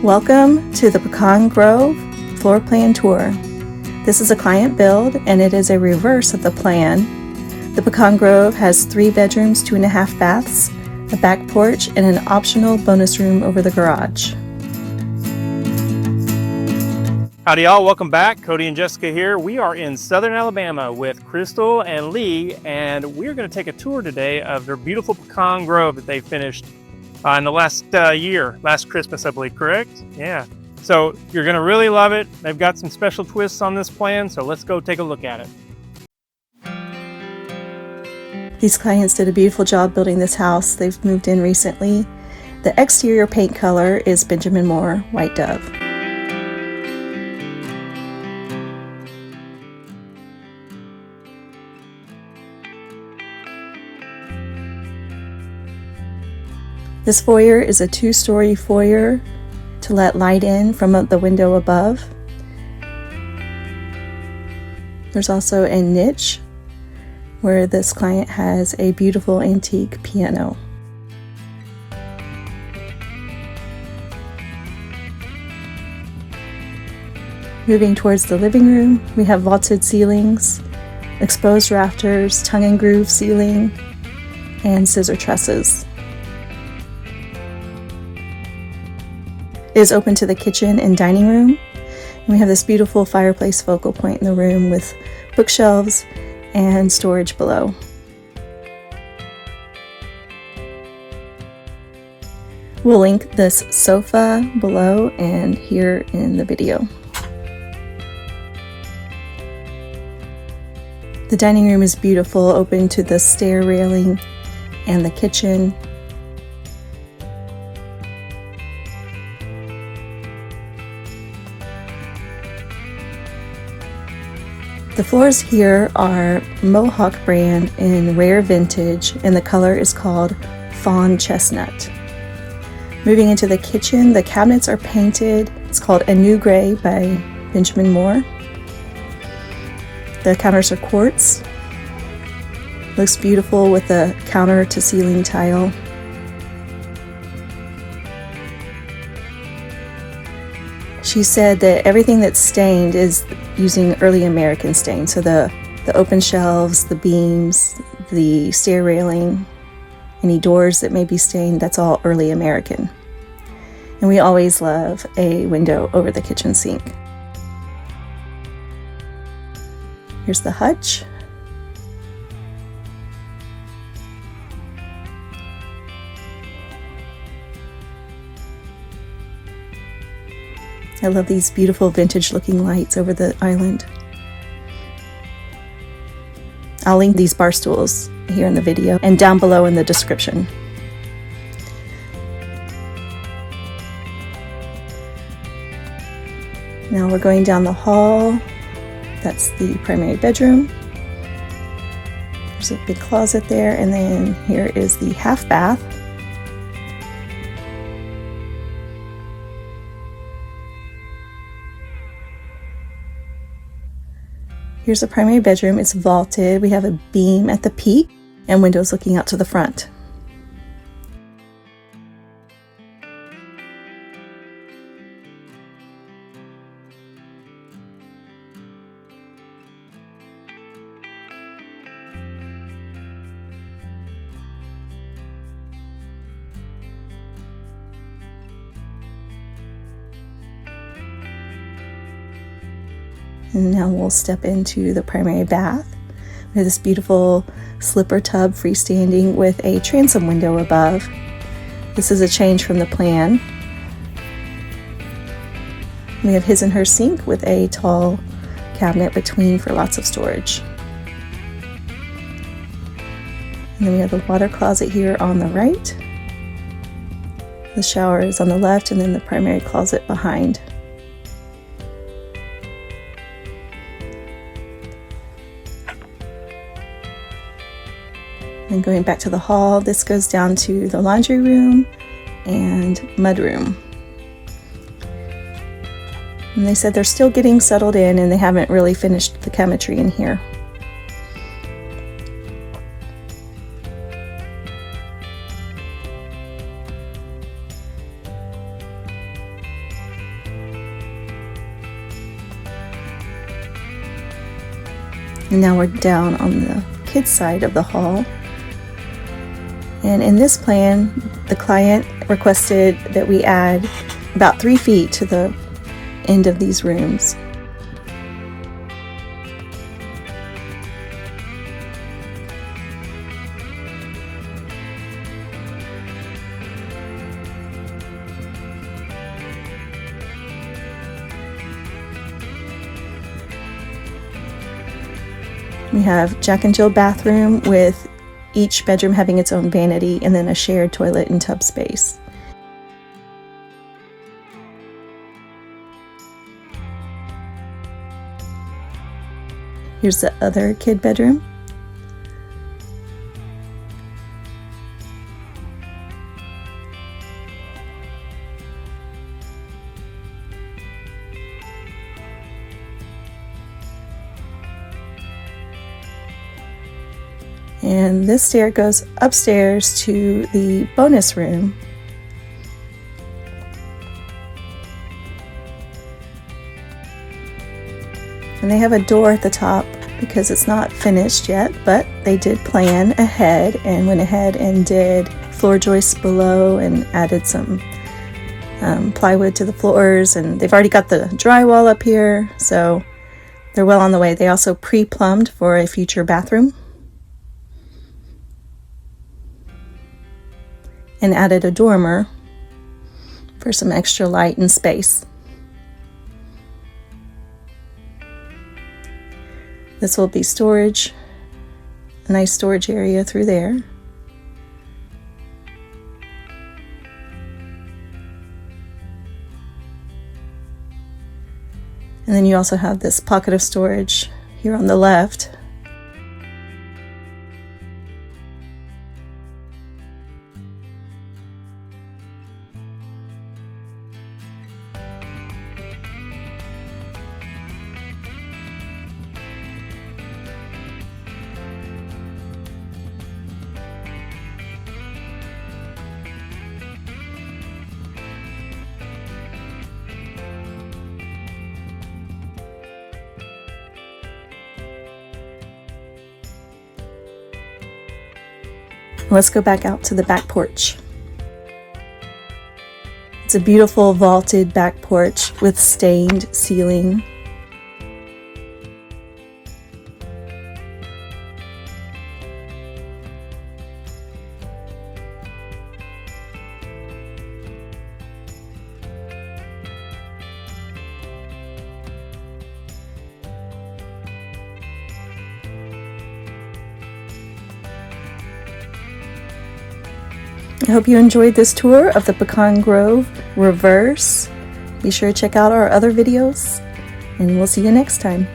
Welcome to the Pecan Grove floor plan tour. This is a client build and it is a reverse of the plan. The Pecan Grove has 3 bedrooms, 2.5 baths, a back porch, and an optional bonus room over the garage. Howdy y'all, welcome back. Cody and Jessica here. We are in Southern Alabama with Crystal and Lee, and we're going to take a tour today of their beautiful Pecan Grove that they finished in the last year, last Christmas, I believe, correct? Yeah. So you're going to really love it. They've got some special twists on this plan, so let's go take a look at it. These clients did a beautiful job building this house. They've moved in recently. The exterior paint color is Benjamin Moore White Dove. This foyer is a 2-story foyer to let light in from the window above. There's also a niche where this client has a beautiful antique piano. Moving towards the living room, we have vaulted ceilings, exposed rafters, tongue and groove ceiling, and scissor trusses. It is open to the kitchen and dining room. And we have this beautiful fireplace focal point in the room with bookshelves and storage below. We'll link this sofa below and here in the video. The dining room is beautiful, open to the stair railing and the kitchen. The floors here are Mohawk brand in rare vintage, and the color is called Fawn Chestnut. Moving into the kitchen, the cabinets are painted. It's called A New Gray by Benjamin Moore. The counters are quartz. Looks beautiful with the counter to ceiling tile. She said that everything that's stained is using early American stain. So the open shelves, the beams, the stair railing, any doors that may be stained, that's all early American. And we always love a window over the kitchen sink. Here's the hutch. I love these beautiful vintage looking lights over the island. I'll link these bar stools here in the video and down below in the description. Now we're going down the hall. That's the primary bedroom. There's a big closet there, and then here is the half bath. Here's the primary bedroom. It's vaulted. We have a beam at the peak and windows looking out to the front. And now we'll step into the primary bath. We have this beautiful slipper tub freestanding with a transom window above. This is a change from the plan. We have his and her sink with a tall cabinet between for lots of storage. And then we have the water closet here on the right. The shower is on the left, and then the primary closet behind. And going back to the hall, this goes down to the laundry room and mudroom. And they said they're still getting settled in and they haven't really finished the chemistry in here. And now we're down on the kids' side of the hall. And in this plan, the client requested that we add about 3 feet to the end of these rooms. We have Jack and Jill bathroom with each bedroom having its own vanity and then a shared toilet and tub space. Here's the other kid bedroom. And this stair goes upstairs to the bonus room. And they have a door at the top because it's not finished yet, but they did plan ahead and went ahead and did floor joists below and added some plywood to the floors, and they've already got the drywall up here, so they're well on the way. They also pre-plumbed for a future bathroom and added a dormer for some extra light and space. This will be storage, a nice storage area through there. And then you also have this pocket of storage here on the left. Let's go back out to the back porch. It's a beautiful vaulted back porch with stained ceiling. I hope you enjoyed this tour of the Pecan Grove Reverse. Be sure to check out our other videos, and we'll see you next time.